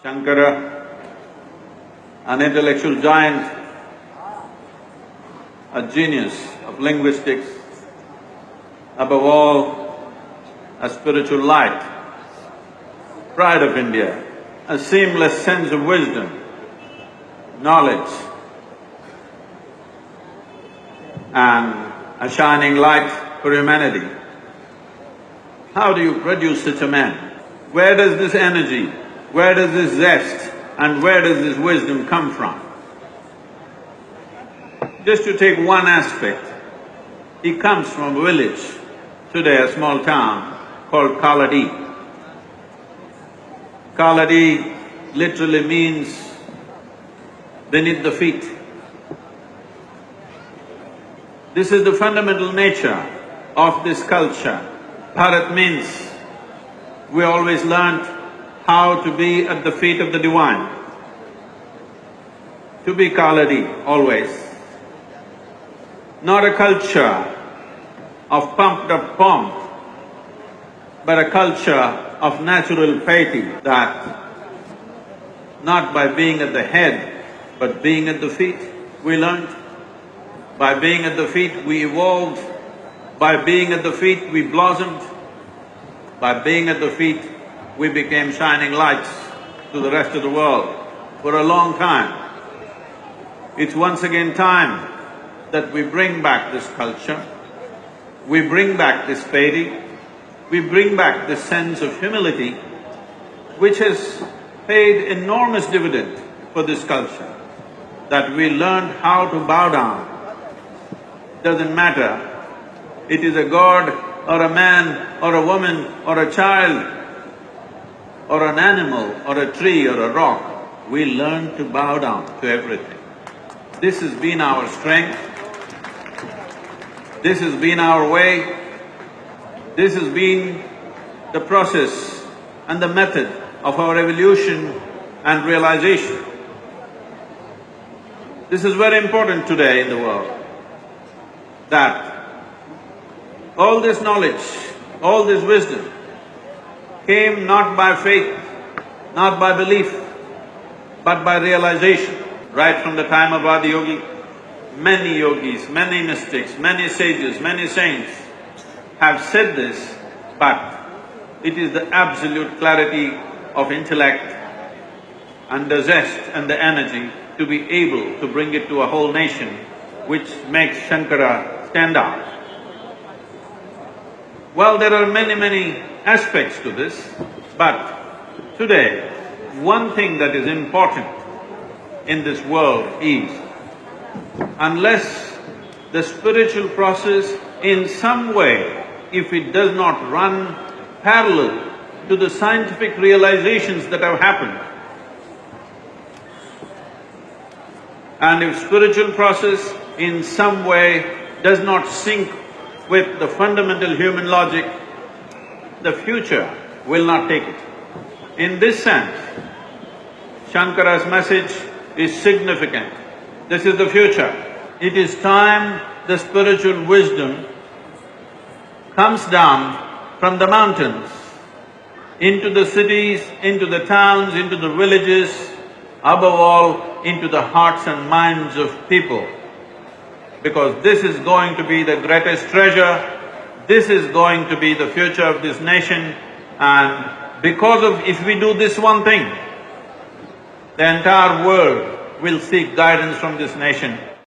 Shankara, an intellectual giant, a genius of linguistics, above all, a spiritual light, pride of India, a seamless sense of wisdom, knowledge, and a shining light for humanity. How do you produce such a man? Where does this energy, where does this zest, and where does this wisdom come from? Just to take one aspect, he comes from a village, today a small town called Kaladi. Kaladi literally means beneath the feet. This is the fundamental nature of this culture. Bharat means we always learnt how to be at the feet of the divine, to be Kaladi always. Not a culture of pumped up pomp, but a culture of natural piety that not by being at the head, but being at the feet, we learnt. By being at the feet, we evolved. By being at the feet, we blossomed. By being at the feet, we became shining lights to the rest of the world for a long time. It's once again time that we bring back this culture, we bring back this piety, we bring back this sense of humility, which has paid enormous dividend for this culture, that we learned how to bow down. Doesn't matter, it is a god or a man or a woman or a child or an animal or a tree or a rock, we learn to bow down to everything. This has been our strength, this has been our way, this has been the process and the method of our evolution and realization. This is very important today in the world, that all this knowledge, all this wisdom came not by faith, not by belief, but by realization. Right from the time of Adi Yogi, many yogis, many mystics, many sages, many saints have said this, but it is the absolute clarity of intellect and the zest and the energy to be able to bring it to a whole nation, which makes Shankara stand out. Well, there are many aspects to this, but today, one thing that is important in this world is, unless the spiritual process in some way, if it does not run parallel to the scientific realizations that have happened, and if spiritual process in some way does not sync with the fundamental human logic, the future will not take it. In this sense, Shankara's message is significant. This is the future. It is time the spiritual wisdom comes down from the mountains into the cities, into the towns, into the villages, above all, into the hearts and minds of people. Because this is going to be the greatest treasure, this is going to be the future of this nation, and because of… if we do this one thing, the entire world will seek guidance from this nation.